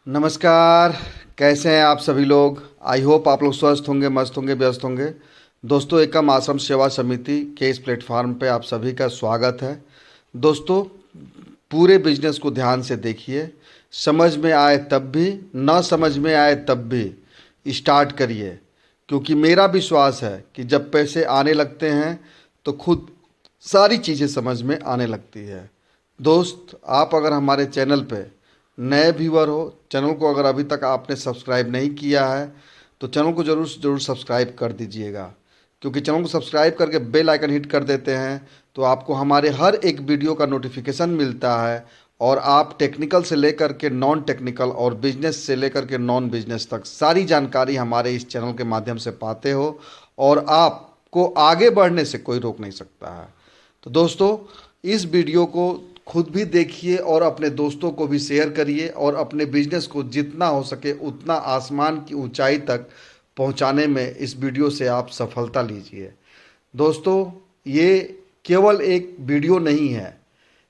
नमस्कार। कैसे हैं आप सभी लोग। आई होप आप लोग स्वस्थ होंगे, मस्त होंगे, व्यस्त होंगे। दोस्तों, एकम आश्रम सेवा समिति के इस प्लेटफॉर्म पे आप सभी का स्वागत है। दोस्तों, पूरे बिजनेस को ध्यान से देखिए। समझ में आए तब भी, ना समझ में आए तब भी स्टार्ट करिए, क्योंकि मेरा विश्वास है कि जब पैसे आने लगते हैं तो खुद सारी चीज़ें समझ में आने लगती है। दोस्त, आप अगर हमारे चैनल पे नए व्यूअर हो, चैनल को अगर अभी तक आपने सब्सक्राइब नहीं किया है तो चैनल को ज़रूर ज़रूर सब्सक्राइब कर दीजिएगा, क्योंकि चैनल को सब्सक्राइब करके बेल आइकन हिट कर देते हैं तो आपको हमारे हर एक वीडियो का नोटिफिकेशन मिलता है और आप टेक्निकल से लेकर के नॉन टेक्निकल और बिजनेस से लेकर के नॉन बिजनेस तक सारी जानकारी हमारे इस चैनल के माध्यम से पाते हो और आपको आगे बढ़ने से कोई रोक नहीं सकता है। तो दोस्तों, इस वीडियो को खुद भी देखिए और अपने दोस्तों को भी शेयर करिए और अपने बिजनेस को जितना हो सके उतना आसमान की ऊंचाई तक पहुंचाने में इस वीडियो से आप सफलता लीजिए। दोस्तों, ये केवल एक वीडियो नहीं है,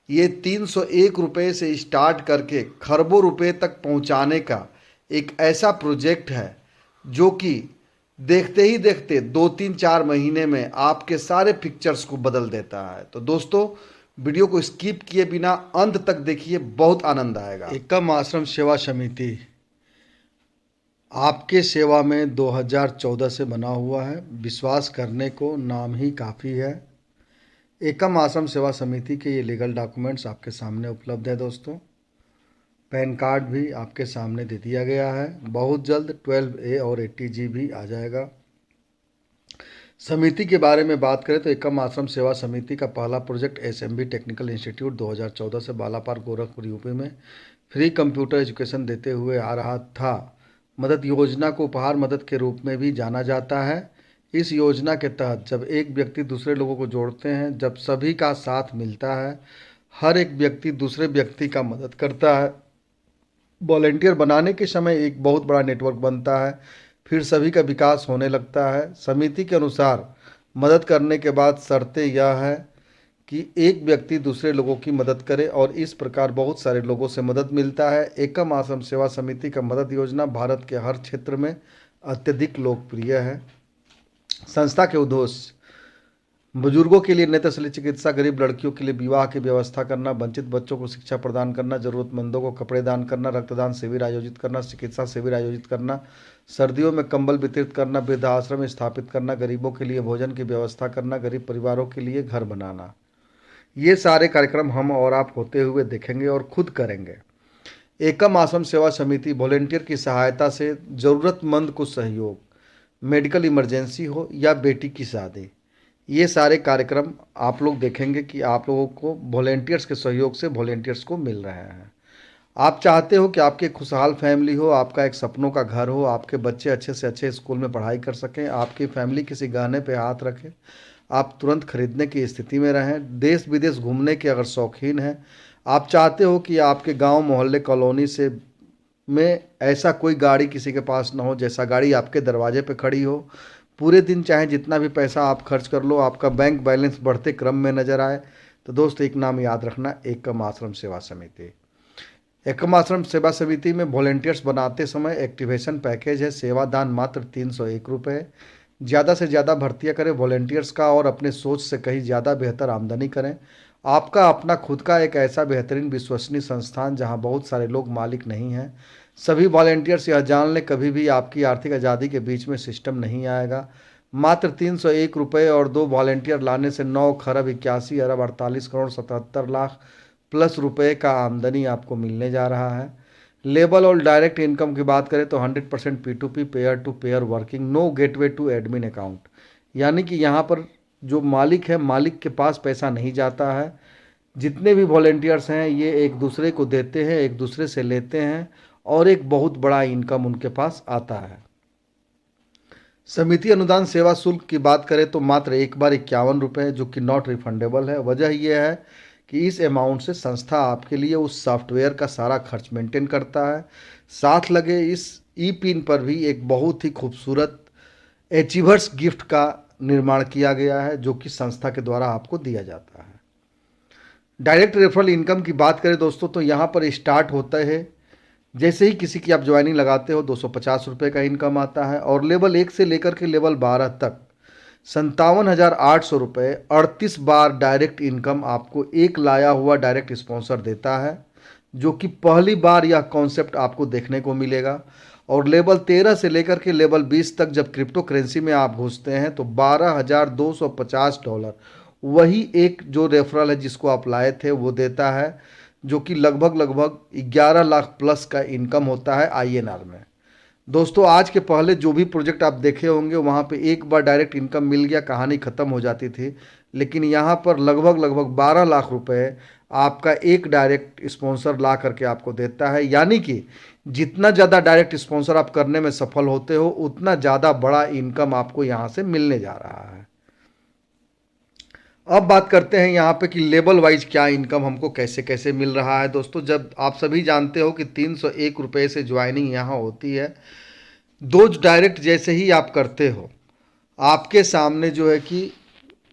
ये 301 रुपये से स्टार्ट करके खरबों रुपए तक पहुंचाने का एक ऐसा प्रोजेक्ट है जो कि देखते ही देखते 2-3-4 महीने में आपके सारे पिक्चर्स को बदल देता है। तो दोस्तों, वीडियो को स्किप किए बिना अंत तक देखिए, बहुत आनंद आएगा। एकम आश्रम सेवा समिति आपके सेवा में 2014 से बना हुआ है। विश्वास करने को नाम ही काफ़ी है। एकम आश्रम सेवा समिति के ये लीगल डॉक्यूमेंट्स आपके सामने उपलब्ध है। दोस्तों, पैन कार्ड भी आपके सामने दे दिया गया है। बहुत जल्द 12A और 80G भी आ जाएगा। समिति के बारे में बात करें तो एकम आश्रम सेवा समिति का पहला प्रोजेक्ट SMB टेक्निकल इंस्टीट्यूट 2014 से बालापार गोरखपुर यूपी में फ्री कंप्यूटर एजुकेशन देते हुए आ रहा था। मदद योजना को उपहार मदद के रूप में भी जाना जाता है। इस योजना के तहत जब एक व्यक्ति दूसरे लोगों को जोड़ते हैं, जब सभी का साथ मिलता है, हर एक व्यक्ति दूसरे व्यक्ति का मदद करता है, वॉलेंटियर बनाने के समय एक बहुत बड़ा नेटवर्क बनता है, फिर सभी का विकास होने लगता है। समिति के अनुसार मदद करने के बाद शर्तें यह है कि एक व्यक्ति दूसरे लोगों की मदद करे और इस प्रकार बहुत सारे लोगों से मदद मिलता है। एकम आश्रम सेवा समिति का मदद योजना भारत के हर क्षेत्र में अत्यधिक लोकप्रिय है। संस्था के उद्देश्य बुजुर्गों के लिए नेत्र शल्य चिकित्सा, गरीब लड़कियों के लिए विवाह की व्यवस्था करना, वंचित बच्चों को शिक्षा प्रदान करना, जरूरतमंदों को कपड़े दान करना, रक्तदान शिविर आयोजित करना, चिकित्सा शिविर आयोजित करना, सर्दियों में कंबल वितरित करना, वृद्धाश्रम स्थापित करना, गरीबों के लिए भोजन की व्यवस्था करना, गरीब परिवारों के लिए घर बनाना। ये सारे कार्यक्रम हम और आप होते हुए देखेंगे और खुद करेंगे। एकम आश्रम सेवा समिति वॉलेंटियर की सहायता से ज़रूरतमंद को सहयोग, मेडिकल इमरजेंसी हो या बेटी की शादी, ये सारे कार्यक्रम आप लोग देखेंगे कि आप लोगों को वॉलेंटियर्स के सहयोग से वॉलेंटियर्स को मिल रहे हैं। आप चाहते हो कि आपकी खुशहाल फैमिली हो, आपका एक सपनों का घर हो, आपके बच्चे अच्छे से अच्छे स्कूल में पढ़ाई कर सकें, आपकी फैमिली किसी गहने पे हाथ रखे, आप तुरंत खरीदने की स्थिति में रहें, देश विदेश घूमने के अगर शौकीन हैं, आप चाहते हो कि आपके गांव मोहल्ले कॉलोनी से में ऐसा कोई गाड़ी किसी के पास ना हो जैसा गाड़ी आपके दरवाजे पे खड़ी हो, पूरे दिन चाहे जितना भी पैसा आप खर्च कर लो, आपका बैंक बैलेंस बढ़ते क्रम में नजर आए, तो दोस्त एक नाम याद रखना, एकम आश्रम सेवा समिति। एकम आश्रम सेवा समिति में वॉलेंटियर्स बनाते समय एक्टिवेशन पैकेज है। सेवा दान मात्र 301 रुपये। ज़्यादा से ज़्यादा भर्तियाँ करें वॉलेंटियर्स का और अपने सोच से कहीं ज़्यादा बेहतर आमदनी करें। आपका अपना खुद का एक ऐसा बेहतरीन विश्वसनीय संस्थान जहां बहुत सारे लोग मालिक नहीं हैं। सभी वॉलेंटियर्स यह जान लें, कभी भी आपकी आर्थिक आज़ादी के बीच में सिस्टम नहीं आएगा। मात्र 301 रुपये और 2 वॉलेंटियर लाने से 9 खरब 81 अरब 48 करोड़ 77 लाख प्लस रुपए का आमदनी आपको मिलने जा रहा है। लेबल और डायरेक्ट इनकम की बात करें तो 100% P2P, pair to pair working, no gateway to admin account, यानी कि यहाँ पर जो मालिक है, मालिक के पास पैसा नहीं जाता है। जितने भी वॉलेंटियर्स हैं ये एक दूसरे को देते हैं, एक दूसरे से लेते हैं और एक बहुत बड़ा इनकम उनके पास आता है। समिति अनुदान सेवा शुल्क की बात करें तो मात्र एक बार 51 रुपये, जो कि नॉट रिफंडेबल है। वजह यह है कि इस अमाउंट से संस्था आपके लिए उस सॉफ्टवेयर का सारा खर्च मेंटेन करता है। साथ लगे इस ई पिन पर भी एक बहुत ही खूबसूरत अचीवर्स गिफ्ट का निर्माण किया गया है, जो कि संस्था के द्वारा आपको दिया जाता है। डायरेक्ट रेफरल इनकम की बात करें दोस्तों तो यहाँ पर स्टार्ट होता है जैसे ही किसी की आप ज्वाइनिंग लगाते हो 250 रुपये का इनकम आता है, और लेवल 1 से लेकर के लेवल 12 तक 57,800 रुपये 38 बार डायरेक्ट इनकम आपको एक लाया हुआ डायरेक्ट स्पॉन्सर देता है, जो कि पहली बार यह कॉन्सेप्ट आपको देखने को मिलेगा। और लेवल 13 से लेकर के लेवल 20 तक जब क्रिप्टो करेंसी में आप घुसते हैं तो $12,250 वही एक जो रेफरल है जिसको आप लाए थे वो देता है, जो कि लगभग लगभग 11 लाख प्लस का इनकम होता है INR में। दोस्तों, आज के पहले जो भी प्रोजेक्ट आप देखे होंगे वहाँ पे एक बार डायरेक्ट इनकम मिल गया कहानी ख़त्म हो जाती थी, लेकिन यहाँ पर लगभग लगभग 12 लाख रुपए आपका एक डायरेक्ट स्पॉन्सर ला करके आपको देता है। यानी कि जितना ज़्यादा डायरेक्ट स्पॉन्सर आप करने में सफल होते हो उतना ज़्यादा बड़ा इनकम आपको यहाँ से मिलने जा रहा है। अब बात करते हैं यहाँ पे कि लेवल वाइज क्या इनकम हमको कैसे कैसे मिल रहा है। दोस्तों, जब आप सभी जानते हो कि 301 रुपये से ज्वाइनिंग यहाँ होती है, दो डायरेक्ट जैसे ही आप करते हो आपके सामने जो है कि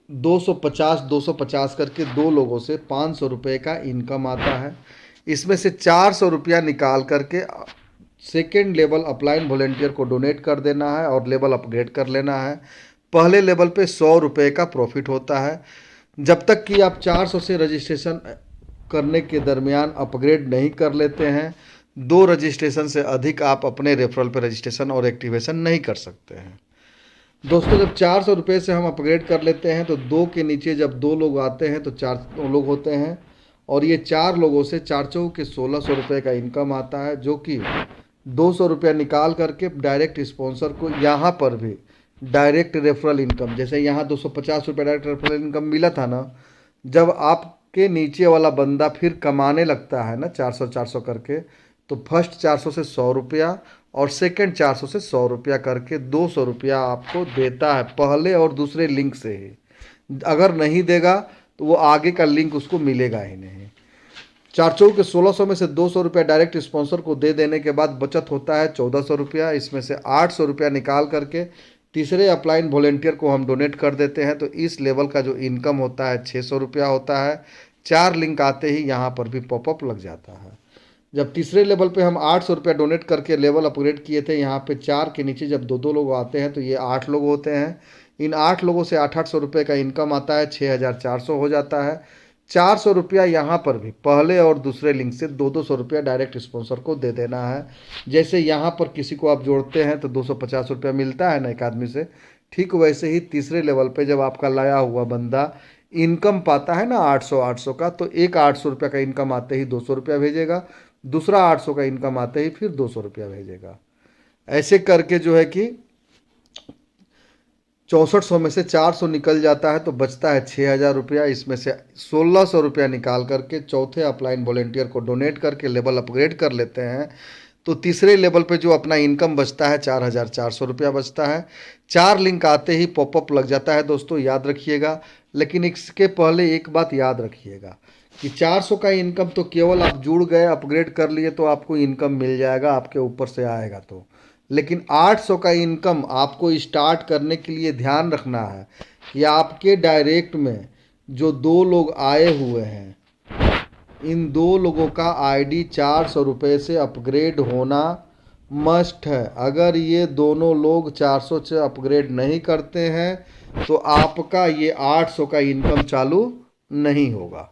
250 करके दो लोगों से 500 रुपये का इनकम आता है। इसमें से 400 रुपया निकाल करके सेकेंड लेवल अपलाइन वॉलेंटियर को डोनेट कर देना है और लेवल अपग्रेड कर लेना है। पहले लेवल पे 100 रुपये का प्रॉफिट होता है। जब तक कि आप 400 से रजिस्ट्रेशन करने के दरमियान अपग्रेड नहीं कर लेते हैं, 2 रजिस्ट्रेशन से अधिक आप अपने रेफरल पे रजिस्ट्रेशन और एक्टिवेशन नहीं कर सकते हैं। दोस्तों, जब 400 रुपये से हम अपग्रेड कर लेते हैं तो 2 के नीचे जब 2 लोग आते हैं तो 4 लोग होते हैं, और ये 4 लोगों से 4 चौक के 1600 रुपये का इनकम आता है, जो कि 200 रुपया निकाल करके डायरेक्ट स्पॉन्सर को यहाँ पर भी डायरेक्ट रेफरल इनकम, जैसे यहाँ 250 रुपये डायरेक्ट रेफरल इनकम मिला था ना, जब आपके नीचे वाला बंदा फिर कमाने लगता है ना 400 करके, तो फर्स्ट 400 से 100 रुपया और सेकंड 400 से 100 रुपया करके 200 रुपया आपको देता है पहले और दूसरे लिंक से ही। अगर नहीं देगा तो वो आगे का लिंक उसको मिलेगा ही नहीं। 4 चौक के 1600 में से 200 रुपया डायरेक्ट स्पॉन्सर को दे देने के बाद बचत होता है 1400 रुपया। इसमें से 800 रुपया निकाल करके तीसरे अपलाइन वॉलेंटियर को हम डोनेट कर देते हैं, तो इस लेवल का जो इनकम होता है 600 रुपया होता है। 4 लिंक आते ही यहाँ पर भी पॉपअप लग जाता है। जब तीसरे लेवल पे हम 800 रुपया डोनेट करके लेवल अपग्रेड किए थे, यहाँ पे 4 के नीचे जब 2 लोग आते हैं तो ये 8 लोग होते हैं। इन 8 लोगों से 800 रुपये का इनकम आता है, 6400 हो जाता है। 400 रुपया यहाँ पर भी पहले और दूसरे लिंक से 200 रुपया डायरेक्ट स्पॉन्सर को दे देना है। जैसे यहाँ पर किसी को आप जोड़ते हैं तो 250 रुपया मिलता है ना एक आदमी से, ठीक वैसे ही तीसरे लेवल पे जब आपका लाया हुआ बंदा इनकम पाता है ना 800 का, तो एक 800 रुपया का इनकम आते ही 200 रुपया भेजेगा, दूसरा 800 का इनकम आते ही फिर 200 रुपया भेजेगा। ऐसे करके जो है कि 6400 में से 400 निकल जाता है तो बचता है 6000 रुपया। इसमें से 1600 रुपया निकाल करके चौथे अपलाइन वॉलेंटियर को डोनेट करके लेवल अपग्रेड कर लेते हैं, तो तीसरे लेवल पे जो अपना इनकम बचता है 4400 रुपया बचता है। 4 लिंक आते ही पॉपअप लग जाता है। दोस्तों, याद रखिएगा, लेकिन इसके पहले एक बात याद रखिएगा कि 400 का इनकम तो केवल आप जुड़ गए अपग्रेड कर लिए तो आपको इनकम मिल जाएगा, आपके ऊपर से आएगा तो। लेकिन 800 का इनकम आपको स्टार्ट करने के लिए ध्यान रखना है कि आपके डायरेक्ट में जो 2 लोग आए हुए हैं, इन 2 लोगों का ID 400 रुपये से अपग्रेड होना मस्ट है। अगर ये दोनों लोग 400 से अपग्रेड नहीं करते हैं तो आपका ये 800 का इनकम चालू नहीं होगा।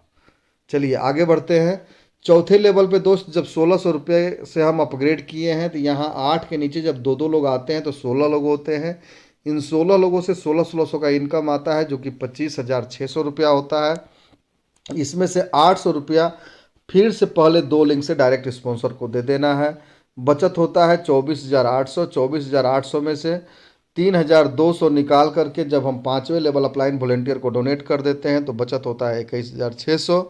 चलिए आगे बढ़ते हैं। चौथे लेवल पे दोस्त जब 1600 रुपये से हम अपग्रेड किए हैं तो यहाँ 8 के नीचे जब 2 लोग आते हैं तो 16 लोग होते हैं। इन 16 लोगों से 1600 का इनकम आता है, जो कि 25,600 रुपया होता है। इसमें से 800 रुपया फिर से पहले 2 लिंक से डायरेक्ट स्पॉन्सर को दे देना है। बचत होता है 24,800। 24,800 में से 3,200 निकाल करके जब हम 5वें लेवल अपलाइन वॉलेंटियर को डोनेट कर देते हैं तो बचत होता है 21,600।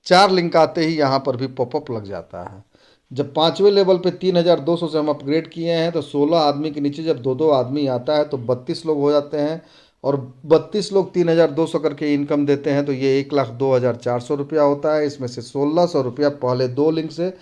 4 लिंक आते ही यहाँ पर भी पॉपअप लग जाता है। जब 5वें लेवल पे 3,200 से हम अपग्रेड किए हैं तो 16 आदमी के नीचे जब 2 आदमी आता है तो 32 लोग हो जाते हैं, और 32 लोग 3,200 करके इनकम देते हैं, तो ये 1,02,400 रुपया होता है। इसमें से 1,600 रुपया पहले 2 लिंक से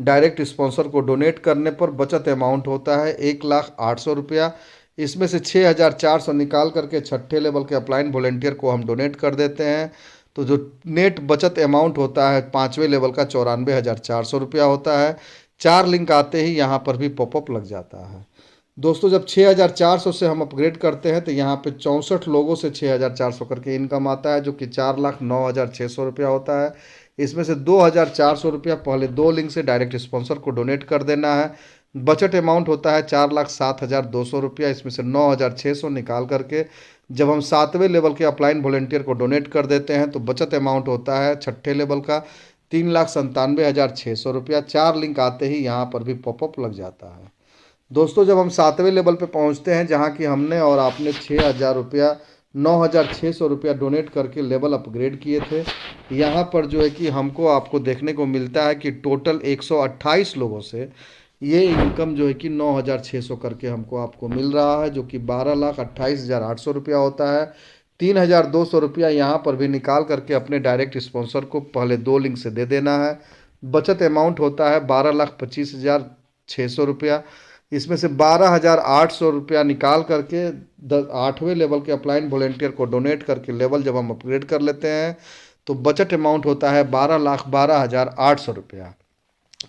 डायरेक्ट स्पॉन्सर को डोनेट करने पर बचत अमाउंट होता है 1,08,000 रुपया। इसमें से 6,400 निकाल करके छठे लेवल के अपलाइन वॉलेंटियर को हम डोनेट कर देते हैं, तो जो नेट बचत अमाउंट होता है 5वें लेवल का 94,400 रुपया होता है। 4 लिंक आते ही यहाँ पर भी पॉपअप लग जाता है। दोस्तों जब 6400 से हम अपग्रेड करते हैं तो यहाँ पे 64 लोगों से 6400 करके इनकम आता है, जो कि 4,09,600 रुपया होता है। इसमें से 2,400 रुपया पहले 2 लिंक से डायरेक्ट स्पॉन्सर को डोनेट कर देना है। बचत अमाउंट होता है 4,07,200 रुपया। इसमें से 9,600 निकाल करके जब हम 7वें लेवल के अपलाइन वॉलेंटियर को डोनेट कर देते हैं तो बचत अमाउंट होता है 6ठे लेवल का 3,97,600 रुपया। 4 लिंक आते ही यहाँ पर भी पॉपअप लग जाता है। दोस्तों जब हम 7वें लेवल पे पहुंचते हैं, जहां कि हमने और आपने 6,000 रुपया 9,600 रुपया डोनेट करके लेवल अपग्रेड किए थे, यहाँ पर जो है कि हमको आपको देखने को मिलता है कि टोटल 128 लोगों से ये इनकम जो है कि 9,600 करके हमको आपको मिल रहा है, जो कि 12,28,800 रुपया होता है। 3,200 रुपया यहाँ पर भी निकाल करके अपने डायरेक्ट स्पॉन्सर को पहले 2 लिंक से दे देना है। बचत अमाउंट होता है 12,25,600 रुपया। इसमें से 12,800 रुपया निकाल करके 8वें लेवल के अपलाइन वॉलेंटियर को डोनेट करके लेवल जब हम अपग्रेड कर लेते हैं तो बचत अमाउंट होता है 12,12,800 रुपया।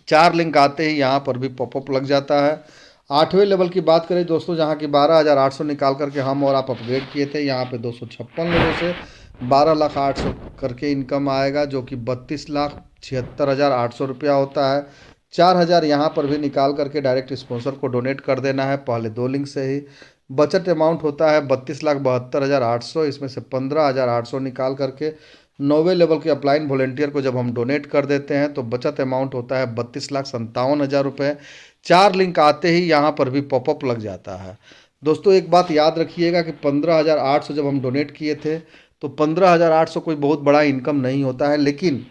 4 लिंक आते ही यहाँ पर भी पॉपअप लग जाता है। 8वें लेवल की बात करें दोस्तों, जहाँ की 12,800 निकाल करके हम और आप अपग्रेड किए थे, यहाँ पे 256 लोगों से 12,800 करके इनकम आएगा, जो कि 32,76,800 रुपया होता है। 4,000 यहाँ पर भी निकाल करके डायरेक्ट स्पॉन्सर को डोनेट कर देना है पहले 2 लिंक से ही। बचत अमाउंट होता है 32,72,800। इसमें से 15,800 निकाल करके 9वें लेवल के अपलाइन वॉलेंटियर को जब हम डोनेट कर देते हैं तो बचत अमाउंट होता है 32,57,000 रुपये। 4 लिंक आते ही यहाँ पर भी पॉपअप लग जाता है। दोस्तों एक बात याद रखिएगा कि 15,800 जब हम डोनेट किए थे तो 15,800 कोई बहुत बड़ा इनकम नहीं होता है, लेकिन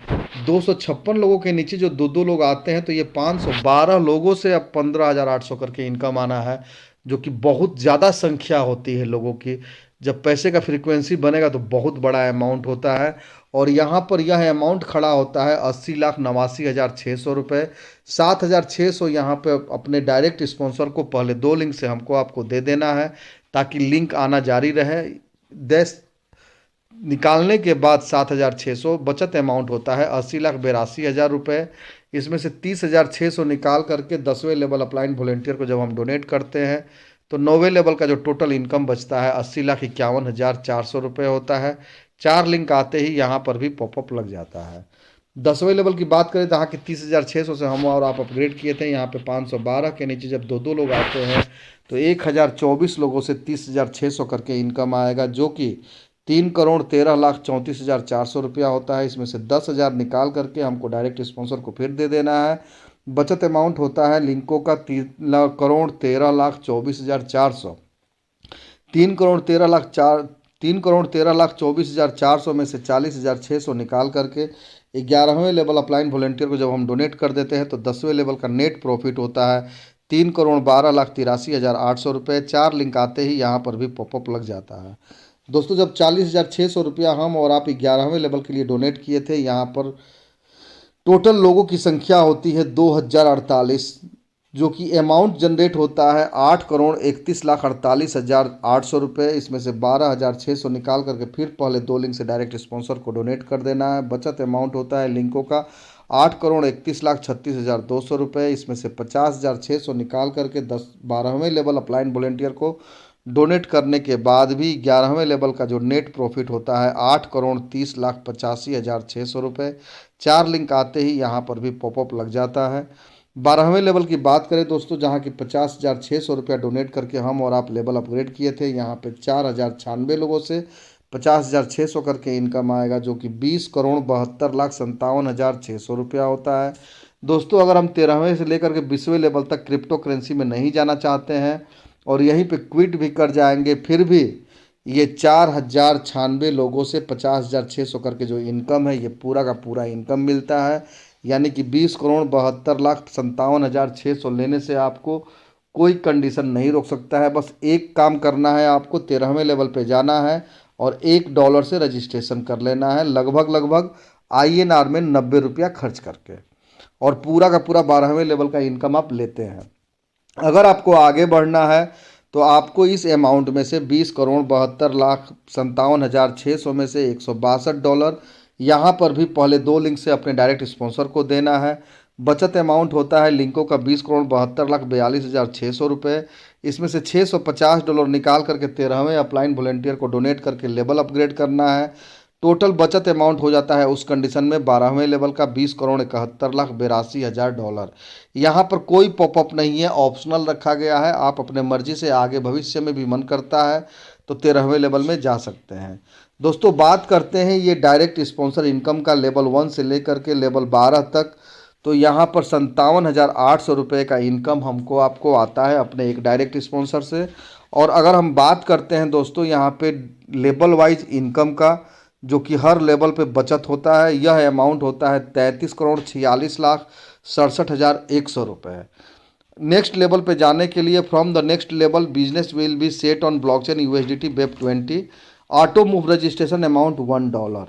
256 लोगों के नीचे जो 2-2 लोग आते हैं तो ये 512 लोगों से अब 15,800 करके इनकम आना है, जो कि बहुत ज़्यादा संख्या होती है लोगों की। जब पैसे का फ्रीक्वेंसी बनेगा तो बहुत बड़ा अमाउंट होता है, और यहाँ पर यह अमाउंट खड़ा होता है 80,89,600 रुपये। 7,600 यहाँ पे अपने डायरेक्ट स्पॉन्सर को पहले 2 लिंक से हमको आपको दे देना है ताकि लिंक आना जारी रहे। देश निकालने के बाद 7,600 बचत अमाउंट होता है 80,82,000 रुपये। इसमें से 30,600 निकाल करके 10वें लेवल अपलाइन वॉलेंटियर को जब हम डोनेट करते हैं तो 9वें लेवल का जो टोटल इनकम बचता है 80,51,400 रुपये होता है। 4 लिंक आते ही यहाँ पर भी पॉपअप लग जाता है। 10वें लेवल की बात करें तो यहाँ की 30,600 से हम और आप अपग्रेड किए थे। यहाँ पे 512 के नीचे जब 2-2 लोग आते हैं तो 1,024 लोगों से 30,600 करके इनकम आएगा, जो कि 3,13,34,400 रुपया होता है। इसमें से 10,000 निकाल करके हमको डायरेक्ट स्पॉन्सर को फिर दे देना है। बचत अमाउंट होता है लिंकों का 3,13,24,400। 3,13,24,400 में से 40,600 निकाल करके 11वें लेवल अपलाइन वॉलेंटियर को जब हम डोनेट कर देते हैं तो 10वें लेवल का नेट प्रॉफिट होता है 3,12,83,800 रुपये। 4 लिंक आते ही यहाँ पर भी पॉपअप लग जाता है। दोस्तों जब 40,600 रुपया हम और आप 11वें लेवल के लिए डोनेट किए थे, यहाँ पर टोटल लोगों की संख्या होती है 2,048, जो कि अमाउंट जनरेट होता है 8,31,48,800 रुपये। इसमें से 12,600 निकाल करके फिर पहले 2 लिंक से डायरेक्ट स्पॉन्सर को डोनेट कर देना है। बचत अमाउंट होता है लिंकों का 8,31,36,200 रुपये। इसमें से 50,600 निकाल करके 12वें लेवल अपलाइन वॉलेंटियर को डोनेट करने के बाद भी 11वें लेवल का जो नेट प्रॉफिट होता है 8,30,85,600 रुपये। 4 लिंक आते ही यहाँ पर भी पॉपअप लग जाता है। 12वें लेवल की बात करें दोस्तों, जहाँ की 50,600 रुपया डोनेट करके हम और आप लेवल अपग्रेड किए थे, यहाँ पे 4,096 लोगों से 50,600 करके इनकम आएगा, जो कि 20,72,57,600 रुपया होता है। दोस्तों अगर हम 13वें से लेकर के 20वें लेवल तक क्रिप्टो करेंसी में नहीं जाना चाहते हैं और यहीं पे क्विट भी कर जाएंगे, फिर भी ये 4,096 लोगों से 50,600 करके जो इनकम है ये पूरा का पूरा इनकम मिलता है। यानी कि 20,72,57,600 लेने से आपको कोई कंडीशन नहीं रोक सकता है। बस एक काम करना है, आपको 13वें लेवल पे जाना है और $1 से रजिस्ट्रेशन कर लेना है, लगभग INR में 90 रुपया खर्च करके, और पूरा का पूरा 12वें लेवल का इनकम आप लेते हैं। अगर आपको आगे बढ़ना है तो आपको इस अमाउंट में से 20,72,57,600 में से $162 यहाँ पर भी पहले 2 लिंक से अपने डायरेक्ट स्पॉन्सर को देना है। बचत अमाउंट होता है लिंको का 20,72,42,600 रुपये। इसमें से $650 निकाल करके 13वें अपलाइन वॉलेंटियर को डोनेट करके लेवल अपग्रेड करना है। टोटल बचत अमाउंट हो जाता है उस कंडीशन में 12वें लेवल का $20,71,82,000। यहाँ पर कोई पॉपअप नहीं है, ऑप्शनल रखा गया है। आप अपने मर्जी से आगे भविष्य में भी मन करता है तो 13वें लेवल में जा सकते हैं। दोस्तों बात करते हैं ये डायरेक्ट स्पॉन्सर इनकम का लेवल 1 से लेकर के लेवल 12 तक। तो यहाँ पर 57,800 रुपये का इनकम हमको आपको आता है अपने एक डायरेक्ट स्पॉन्सर से। और अगर हम बात करते हैं दोस्तों यहाँ पे लेवल वाइज इनकम का, जो कि हर लेवल पे बचत होता है, यह अमाउंट होता है 33,46,67,100 रुपये। नेक्स्ट लेवल पे जाने के लिए from the next level business will be set on blockchain USDT BEP20 auto move registration amount $1।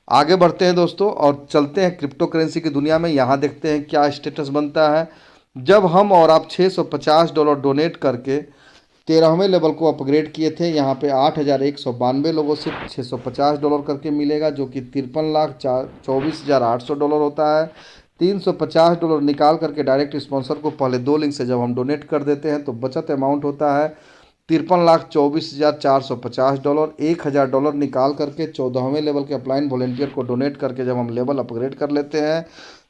आगे बढ़ते हैं दोस्तों और चलते हैं क्रिप्टो करेंसी की दुनिया में। यहाँ देखते हैं क्या स्टेटस बनता है। जब हम और आप $650 डोनेट करके 13वें लेवल को अपग्रेड किए थे, यहाँ पे 8,192 लोगों से $650 करके मिलेगा, जो कि $53,24,800 होता है। $350 निकाल करके डायरेक्ट स्पॉन्सर को पहले 2 लिंक से जब हम डोनेट कर देते हैं तो बचत अमाउंट होता है $53,24,450। $1,000 निकाल करके 14वें लेवल के अपलाइन वॉलेंटियर को डोनेट करके जब हम लेवल अपग्रेड कर लेते हैं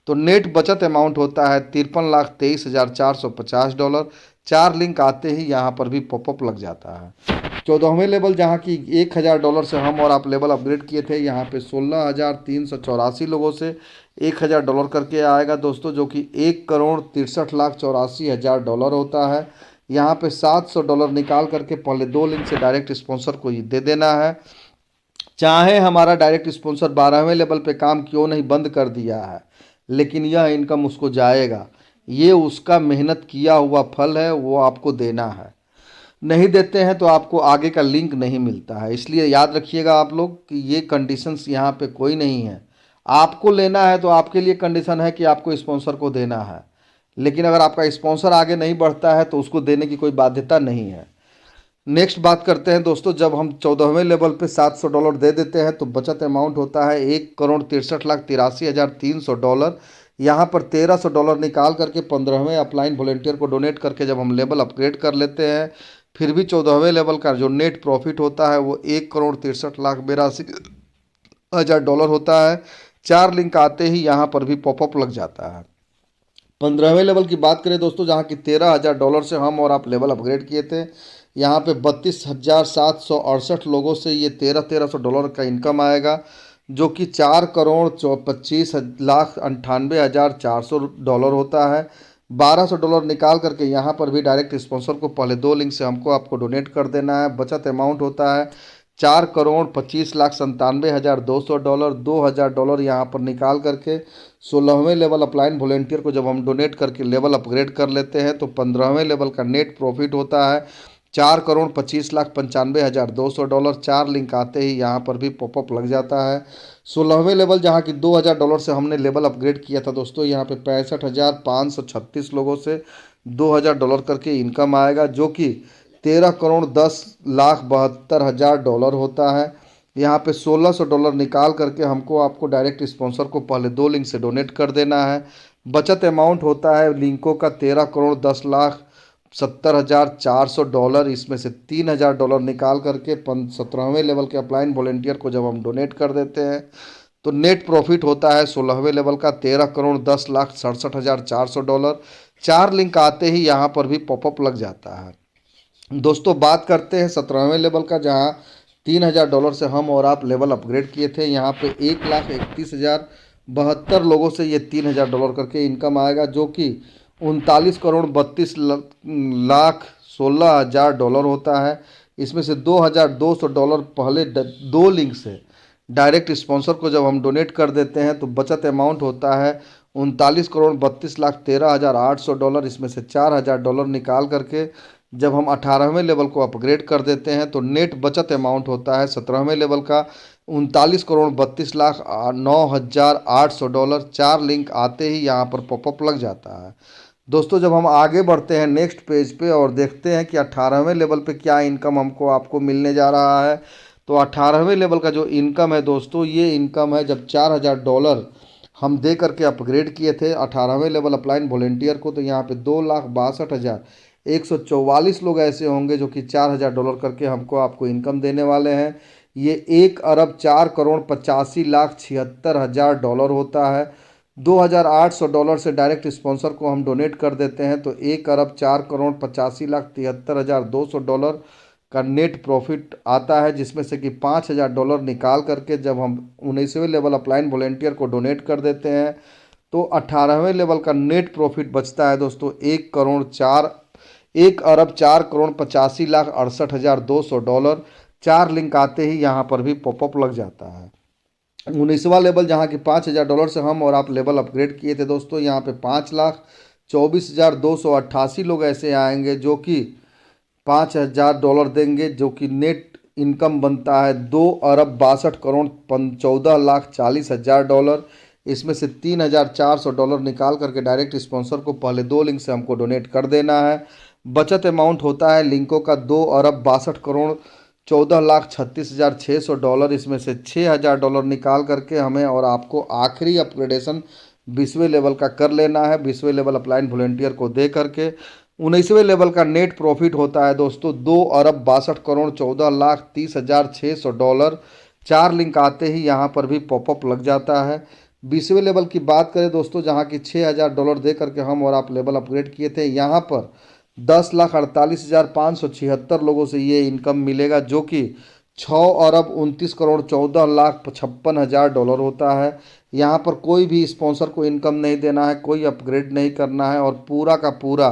तो नेट बचत अमाउंट होता है $53,23,450। 4 लिंक आते ही यहाँ पर भी पॉपअप लग जाता है। 14वें लेवल जहाँ की $1,000 से हम और आप लेवल अपग्रेड किए थे, यहाँ पे 16,384 लोगों से $1,000 करके आएगा दोस्तों, जो कि $1,63,84,000 होता है। यहाँ पे $700 निकाल करके पहले 2 लिंक से डायरेक्ट स्पॉन्सर को दे देना है। चाहे हमारा डायरेक्ट स्पॉन्सर 12वें लेवल पे काम क्यों नहीं बंद कर दिया है, लेकिन यह इनकम उसको जाएगा। ये उसका मेहनत किया हुआ फल है, वो आपको देना है। नहीं देते हैं तो आपको आगे का लिंक नहीं मिलता है। इसलिए याद रखिएगा आप लोग कि ये कंडीशंस यहाँ पे कोई नहीं है। आपको लेना है तो आपके लिए कंडीशन है कि आपको स्पॉन्सर को देना है, लेकिन अगर आपका स्पॉन्सर आगे नहीं बढ़ता है तो उसको देने की कोई बाध्यता नहीं है। नेक्स्ट बात करते हैं दोस्तों, जब हम 14वें लेवल पे $700 दे देते हैं तो बचत अमाउंट होता है $1,63,83,300। यहाँ पर $1,300 निकाल करके 15वें अपलाइन वॉलेंटियर को डोनेट करके जब हम लेवल अपग्रेड कर लेते हैं, फिर भी 14वें लेवल का जो नेट प्रॉफिट होता है वो $1,63,82,000 होता है। 4 लिंक आते ही यहाँ पर भी पॉपअप लग जाता है। 15वें लेवल की बात करें दोस्तों, जहाँ की $13,000 से हम और आप लेवल अपग्रेड किए थे, यहाँ पे 32,768 लोगों से ये $1,300 का इनकम आएगा, जो कि $4,25,98,400 होता है। $1,200 निकाल करके यहाँ पर भी डायरेक्ट स्पॉन्सर को पहले 2 लिंक से हमको आपको डोनेट कर देना है। बचत अमाउंट होता है $4,25,97,200। $2,000 यहाँ पर निकाल करके 16वें लेवल अपलाइन वॉलेंटियर को जब हम डोनेट करके लेवल अपग्रेड कर लेते हैं तो 15वें लेवल का नेट प्रॉफिट होता है $4,25,95,200। 4 लिंक आते ही यहाँ पर भी पॉपअप लग जाता है। 16वें लेवल जहाँ की $2,000 से हमने लेवल अपग्रेड किया था दोस्तों, यहाँ पे 65,536 लोगों से $2,000 करके इनकम आएगा, जो कि $13,10,72,000 होता है। यहाँ पे $1,600 निकाल करके हमको आपको डायरेक्ट स्पॉन्सर को पहले 2 लिंक से डोनेट कर देना है। बचत अमाउंट होता है लिंकों का $13,10,70,400। इसमें से $3,000 निकाल करके 17वें लेवल के अपलाइन वॉलेंटियर को जब हम डोनेट कर देते हैं तो नेट प्रॉफिट होता है 16वें लेवल का $13,10,67,400। 4 लिंक आते ही यहाँ पर भी पॉपअप लग जाता है। दोस्तों बात करते हैं 17वें लेवल का, जहाँ $3,000 से हम और आप लेवल अपग्रेड किए थे। यहाँ पे 1,31,072 लोगों से ये $3,000 करके इनकम आएगा, जो कि $39,32,16,000 होता है। इसमें से $2,200 पहले 2 लिंक से डायरेक्ट स्पॉन्सर को जब हम डोनेट कर देते हैं तो बचत अमाउंट होता है $39,32,13,800। इसमें से $4,000 निकाल करके जब हम 18वें लेवल को अपग्रेड कर देते हैं तो नेट बचत अमाउंट होता है 17वें लेवल का $39,32,09,800। 4 लिंक आते ही यहाँ पर पॉपअप लग जाता है। दोस्तों जब हम आगे बढ़ते हैं नेक्स्ट पेज पे और देखते हैं कि 18वें लेवल पे क्या इनकम हमको आपको मिलने जा रहा है, तो 18वें लेवल का जो इनकम है दोस्तों, ये इनकम है जब $4,000 हम दे करके अपग्रेड किए थे 18वें लेवल अपलाइन वॉलेंटियर को। तो यहाँ पे 2,62,144 लोग ऐसे होंगे जो कि $4,000 करके हमको आपको इनकम देने वाले हैं। ये 1,04,85,76,000 होता है। $2,800 से डायरेक्ट स्पॉन्सर को हम डोनेट कर देते हैं तो 1,04,85,73,200 का नेट प्रॉफिट आता है, जिसमें से कि $5,000 निकाल करके जब हम 19वें लेवल अपलाइन वॉलेंटियर को डोनेट कर देते हैं तो 18वें लेवल का नेट प्रॉफिट बचता है दोस्तों 1,04,85,68,200। 4 लिंक आते ही यहाँ पर भी पॉपअप लग जाता है। 19वां लेवल जहाँ कि $5,000 से हम और आप लेवल अपग्रेड किए थे दोस्तों, यहाँ पे 5,24,288 लोग ऐसे आएंगे जो कि $5,000 देंगे, जो कि नेट इनकम बनता है $2,62,14,40,000। इसमें से $3,400 निकाल करके डायरेक्ट स्पॉन्सर को पहले 2 लिंक से हमको डोनेट कर देना है। बचत अमाउंट होता है लिंकों का $2,62,14,36,600। इसमें से $6,000 निकाल करके हमें और आपको आखिरी अपग्रेडेशन 20वें लेवल का कर लेना है। 20वें लेवल अप्लाइन वॉलेंटियर को दे करके 19वें लेवल का नेट प्रॉफिट होता है दोस्तों $2,62,14,30,600। 4 लिंक आते ही यहाँ पर भी पॉपअप लग जाता है। 20वें लेवल की बात करें दोस्तों, जहाँ की $6,000 दे करके हम और आप लेवल अपग्रेड किए थे, यहाँ पर 10,48,576 लोगों से ये इनकम मिलेगा, जो कि $6,29,14,56,000 होता है। यहाँ पर कोई भी स्पॉन्सर को इनकम नहीं देना है, कोई अपग्रेड नहीं करना है और पूरा का पूरा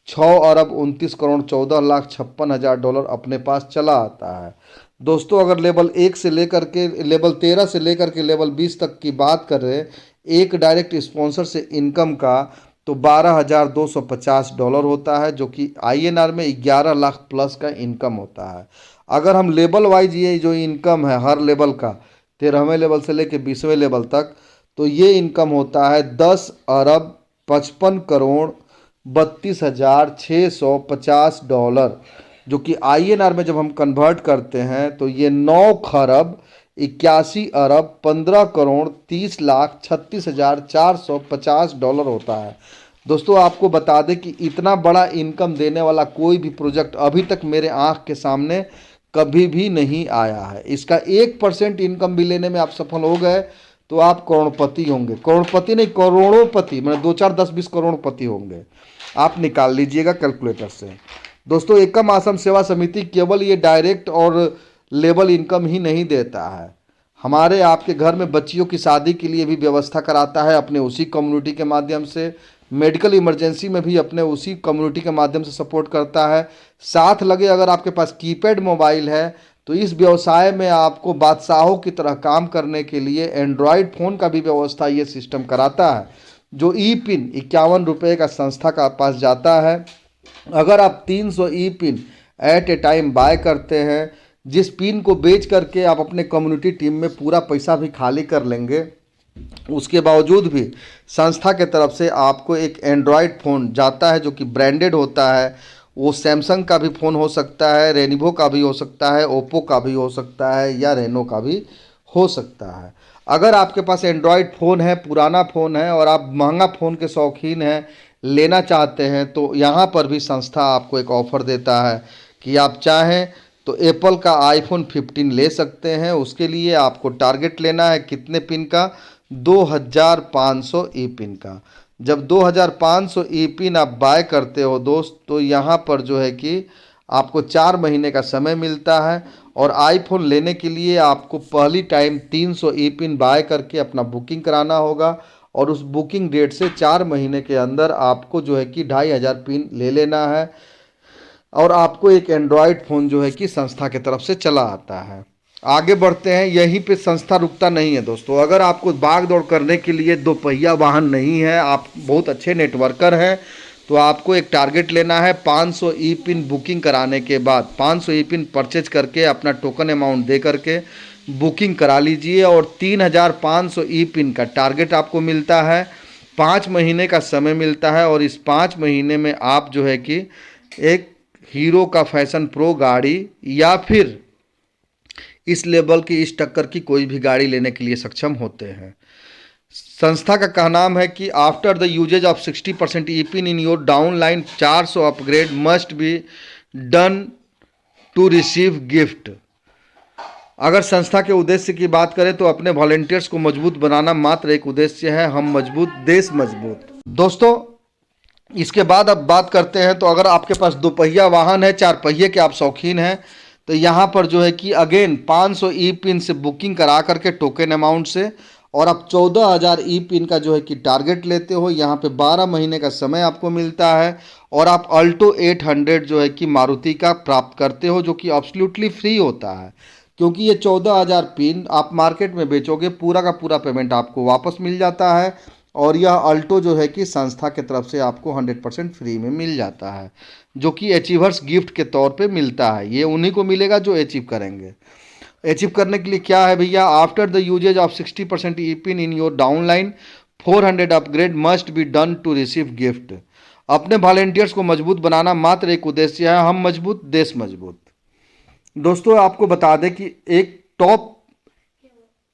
$6,29,14,56,000 अपने पास चला आता है। दोस्तों अगर लेवल 1 से लेकर के लेवल 13 से लेकर के लेवल 20 तक की बात करें एक डायरेक्ट स्पॉन्सर से इनकम का, तो $12,250 होता है, जो कि INR में 11 लाख प्लस का इनकम होता है। अगर हम लेवल वाइज ये जो इनकम है हर लेवल का 13वें लेवल से लेकर 20वें लेवल तक, तो ये इनकम होता है $10,55,32,650, जो कि INR में जब हम कन्वर्ट करते हैं तो ये 9,81,15,30,36,450 होता है। दोस्तों आपको बता दें कि इतना बड़ा इनकम देने वाला कोई भी प्रोजेक्ट अभी तक मेरे आंख के सामने कभी भी नहीं आया है। इसका 1% इनकम भी लेने में आप सफल हो गए तो आप करोड़पति होंगे। करोड़पति नहीं, करोड़ोंपति, मतलब 2 4 10 20 करोड़पति होंगे। आप निकाल लीजिएगा कैलकुलेटर से। दोस्तों एकम आश्रम सेवा समिति केवल ये डायरेक्ट और लेवल इनकम ही नहीं देता है, हमारे आपके घर में बच्चियों की शादी के लिए भी व्यवस्था कराता है अपने उसी कम्युनिटी के माध्यम से। मेडिकल इमरजेंसी में भी अपने उसी कम्युनिटी के माध्यम से सपोर्ट करता है। साथ लगे अगर आपके पास कीपैड मोबाइल है तो इस व्यवसाय में आपको बादशाहों की तरह काम करने के लिए एंड्रॉयड फ़ोन का भी व्यवस्था ये सिस्टम कराता है, जो ई पिन 51 रुपये का संस्था का पास जाता है। अगर आप 300 e pin at a time buy करते हैं, जिस पिन को बेच करके आप अपने कम्युनिटी टीम में पूरा पैसा भी खाली कर लेंगे, उसके बावजूद भी संस्था के तरफ से आपको एक एंड्रॉयड फ़ोन जाता है जो कि ब्रांडेड होता है। वो सैमसंग का भी फ़ोन हो सकता है, रेनिवो का भी हो सकता है, ओप्पो का भी हो सकता है या रेनो का भी हो सकता है। अगर आपके पास एंड्रॉयड फ़ोन है, पुराना फ़ोन है और आप महंगा फ़ोन के शौकीन हैं, लेना चाहते हैं, तो यहाँ पर भी संस्था आपको एक ऑफ़र देता है कि आप चाहें तो एप्पल का आईफोन 15 ले सकते हैं। उसके लिए आपको टारगेट लेना है कितने पिन का, 2500 ई पिन का। जब 2500 ई पिन आप बाय करते हो दोस्त, तो यहाँ पर जो है कि आपको 4 महीने का समय मिलता है और आईफोन लेने के लिए आपको पहली टाइम 300 ई पिन बाय करके अपना बुकिंग कराना होगा और उस बुकिंग डेट से 4 महीने के अंदर आपको जो है कि 2500 पिन ले लेना है और आपको एक एंड्रॉयड फ़ोन जो है कि संस्था की तरफ से चला आता है। आगे बढ़ते हैं, यहीं पे संस्था रुकता नहीं है दोस्तों। अगर आपको भाग दौड़ करने के लिए 2 पहिया वाहन नहीं है, आप बहुत अच्छे नेटवर्कर हैं, तो आपको एक टारगेट लेना है। 500 ई पिन बुकिंग कराने के बाद 500 ई पिन परचेज करके अपना टोकन अमाउंट दे करके बुकिंग करा लीजिए और 3500 ई पिन का टारगेट आपको मिलता है। 5 महीने का समय मिलता है और इस 5 महीने में आप जो है कि एक हीरो का फैशन प्रो गाड़ी या फिर इस लेवल की, इस टक्कर की कोई भी गाड़ी लेने के लिए सक्षम होते हैं। संस्था का कहनाम है कि after the usage of 60% e pin in your down line 400 upgrade must be done to receive gift. अगर संस्था के उद्देश्य की बात करें तो अपने वॉलेंटियर्स को मजबूत बनाना मात्र एक उद्देश्य है। हम मजबूत, देश मजबूत। दोस्तों, इसके बाद अब बात करते हैं तो अगर आपके पास दोपहिया वाहन है, चार पहिए के आप शौकीन हैं, तो यहाँ पर जो है कि अगेन 500 ई पिन से बुकिंग करा करके टोकन अमाउंट से, और आप 14,000 ई पिन का जो है कि टारगेट लेते हो। यहाँ पे 12 महीने का समय आपको मिलता है और आप अल्टो 800 जो है कि मारुति का प्राप्त करते हो, जो कि एब्सोल्युटली फ्री होता है, क्योंकि ये 14,000 पिन आप मार्केट में बेचोगे, पूरा का पूरा पेमेंट आपको वापस मिल जाता है। और यह अल्टो जो है कि संस्था की तरफ से आपको 100% फ्री में मिल जाता है, जो कि अचीवर्स गिफ्ट के तौर पे मिलता है। ये उन्हीं को मिलेगा जो अचीव करेंगे। अचीव करने के लिए क्या है भैया, after the usage of 60% E pin in your down line 400 upgrade must be done to receive gift. अपने वॉलेंटियर्स को मजबूत बनाना मात्र एक उद्देश्य है। हम मजबूत, देश मजबूत। दोस्तों, आपको बता दें कि एक टॉप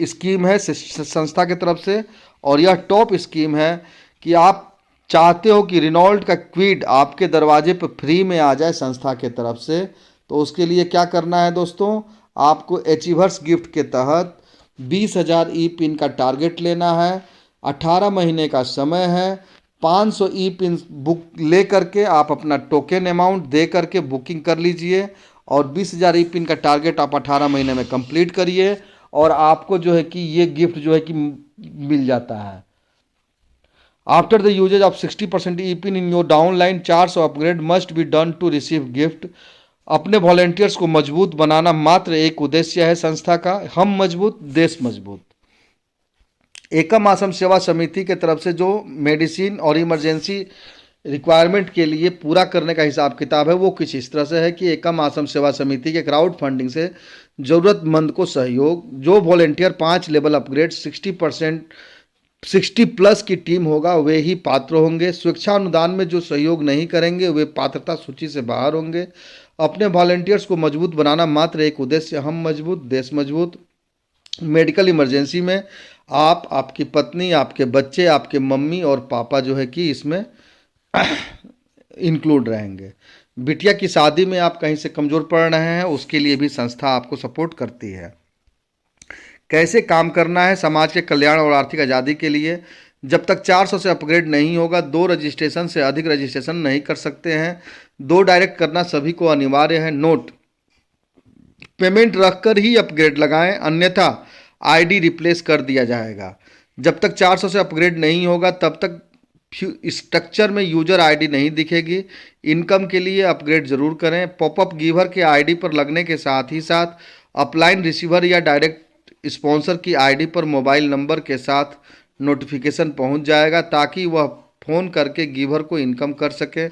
स्कीम है संस्था की तरफ से, और यह टॉप स्कीम है कि आप चाहते हो कि रिनॉल्ट का क्विड आपके दरवाजे पर फ्री में आ जाए संस्था के तरफ से, तो उसके लिए क्या करना है दोस्तों, आपको अचीवर्स गिफ्ट के तहत 20,000 ई पिन का टारगेट लेना है। 18 महीने का समय है। 500 ई पिन बुक ले करके आप अपना टोकन अमाउंट दे करके बुकिंग कर लीजिए, और 20,000 ई पिन का टारगेट आप 18 महीने में कंप्लीट करिए, और आपको जो है कि ये गिफ्ट जो है कि मिल जाता है। After the usage of 60% E pin in your down line 400 upgrade must be done to receive gift. अपने वॉलेंटियर्स को मजबूत बनाना मात्र एक उद्देश्य है संस्था का। हम मजबूत, देश मजबूत। एकम आश्रम सेवा समिति के तरफ से जो मेडिसिन और इमरजेंसी रिक्वायरमेंट के लिए पूरा करने का हिसाब किताब है, वो कुछ इस तरह से है कि एकम आश्रम सेवा समिति के क्राउड फंडिंग से ज़रूरतमंद को सहयोग। जो वॉलेंटियर 5 लेवल अपग्रेड 60 प्लस की टीम होगा वे ही पात्र होंगे। स्वेच्छा अनुदान में जो सहयोग नहीं करेंगे वे पात्रता सूची से बाहर होंगे। अपने वॉलेंटियर्स को मजबूत बनाना मात्र एक उद्देश्य। हम मजबूत, देश मजबूत। मेडिकल इमरजेंसी में आप, आपकी पत्नी, आपके बच्चे, आपके मम्मी और पापा जो है कि इसमें इंक्लूड रहेंगे। बिटिया की शादी में आप कहीं से कमज़ोर पड़ रहे हैं, उसके लिए भी संस्था आपको सपोर्ट करती है। कैसे काम करना है समाज के कल्याण और आर्थिक आज़ादी के लिए, जब तक 400 से अपग्रेड नहीं होगा 2 रजिस्ट्रेशन से अधिक रजिस्ट्रेशन नहीं कर सकते हैं। 2 डायरेक्ट करना सभी को अनिवार्य है। नोट, पेमेंट रखकर ही अपग्रेड लगाएं, अन्यथा आईडी रिप्लेस कर दिया जाएगा। जब तक 400 से अपग्रेड नहीं होगा तब तक स्ट्रक्चर में यूजर आईडी नहीं दिखेगी। इनकम के लिए अपग्रेड जरूर करें। पॉपअप गिवर के आईडी पर लगने के साथ ही साथ अपलाइन रिसीवर या डायरेक्ट स्पॉन्सर की आईडी पर मोबाइल नंबर के साथ नोटिफिकेशन पहुंच जाएगा, ताकि वह फ़ोन करके गिवर को इनकम कर सके।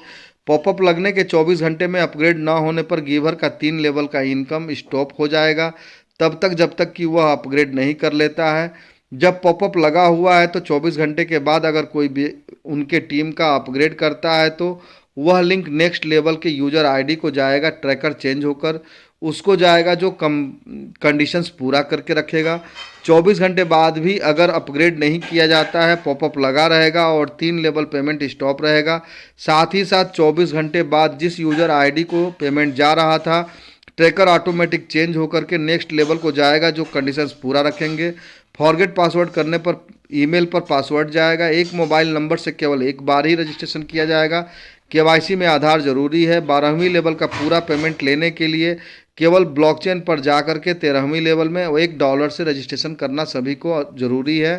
पॉपअप लगने के 24 घंटे में अपग्रेड ना होने पर गिवर का 3 लेवल का इनकम स्टॉप हो जाएगा, तब तक जब तक कि वह अपग्रेड नहीं कर लेता है। जब पॉपअप लगा हुआ है तो 24 घंटे के बाद अगर कोई भी उनके टीम का अपग्रेड करता है तो वह लिंक नेक्स्ट लेवल के यूजर आईडी को जाएगा, ट्रैकर चेंज होकर उसको जाएगा जो कंडीशंस पूरा करके रखेगा। 24 घंटे बाद भी अगर अपग्रेड नहीं किया जाता है, पॉपअप लगा रहेगा और 3 लेवल पेमेंट स्टॉप रहेगा। साथ ही साथ 24 घंटे बाद जिस यूजर आईडी को पेमेंट जा रहा था, ट्रैकर ऑटोमेटिक चेंज होकर के नेक्स्ट लेवल को जाएगा जो कंडीशंस पूरा रखेंगे। फॉरगेट पासवर्ड करने पर ईमेल पर पासवर्ड जाएगा। एक मोबाइल नंबर से केवल एक बार ही रजिस्ट्रेशन किया जाएगा। केवाईसी में आधार जरूरी है। 12वीं लेवल का पूरा पेमेंट लेने के लिए केवल ब्लॉकचेन पर जाकर के 13वीं लेवल में $1 से रजिस्ट्रेशन करना सभी को जरूरी है।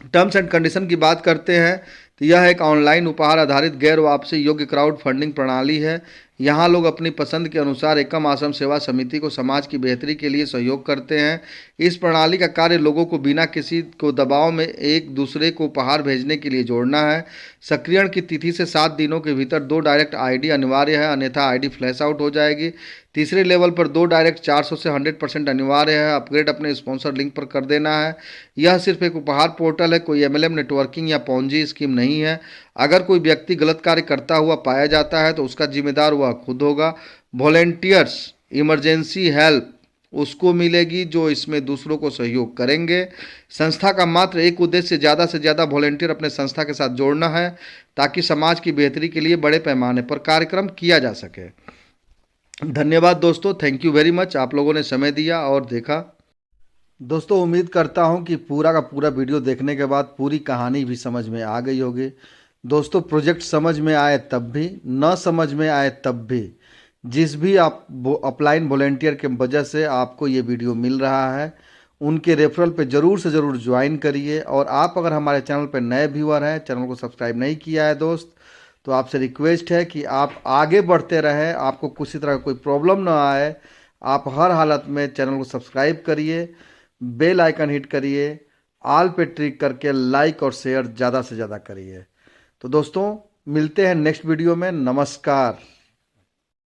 टर्म्स एंड कंडीशन की बात करते हैं तो यह एक ऑनलाइन उपहार आधारित गैर वापसी योग्य क्राउड फंडिंग प्रणाली है। यहाँ लोग अपनी पसंद के अनुसार एकम आश्रम सेवा समिति को समाज की बेहतरी के लिए सहयोग करते हैं। इस प्रणाली का कार्य लोगों को बिना किसी को दबाव में एक दूसरे को उपहार भेजने के लिए जोड़ना है। सक्रियण की तिथि से 7 दिनों के भीतर 2 डायरेक्ट आईडी अनिवार्य है, अन्यथा आईडी फ्लैश आउट हो जाएगी। तीसरे लेवल पर 2 डायरेक्ट 400 से 100% अनिवार्य है। अपग्रेड अपने स्पॉन्सर लिंक पर कर देना है। यह सिर्फ एक उपहार पोर्टल है, कोई MLM नेटवर्किंग या पॉन्जी स्कीम नहीं है। अगर कोई व्यक्ति गलत कार्य करता हुआ पाया जाता है तो उसका जिम्मेदार वह खुद होगा। वॉलेंटियर्स, इमरजेंसी हेल्प उसको मिलेगी जो इसमें दूसरों को सहयोग करेंगे। संस्था का मात्र एक उद्देश्य से ज़्यादा वॉलेंटियर अपने संस्था के साथ जोड़ना है ताकि समाज की बेहतरी के लिए बड़े पैमाने पर कार्यक्रम किया जा सके। धन्यवाद दोस्तों, थैंक यू वेरी मच, आप लोगों ने समय दिया और देखा। दोस्तों उम्मीद करता हूं कि पूरा का पूरा वीडियो देखने के बाद पूरी कहानी भी समझ में आ गई होगी। दोस्तों प्रोजेक्ट समझ में आए तब भी, न समझ में आए तब भी, जिस भी आप अपलाइन वॉलेंटियर के वजह से आपको ये वीडियो मिल रहा है, उनके रेफरल पे ज़रूर से ज़रूर ज्वाइन करिए। और आप अगर हमारे चैनल पर नए व्यूअर हैं, चैनल को सब्सक्राइब नहीं किया है दोस्त, तो आपसे रिक्वेस्ट है कि आप आगे बढ़ते रहें, आपको किसी तरह का कोई प्रॉब्लम ना आए। आप हर हालत में चैनल को सब्सक्राइब करिए, बेल आइकन हिट करिए, ऑल पे ट्रिक करके लाइक और शेयर ज़्यादा से ज़्यादा करिए। तो दोस्तों मिलते हैं नेक्स्ट वीडियो में। नमस्कार।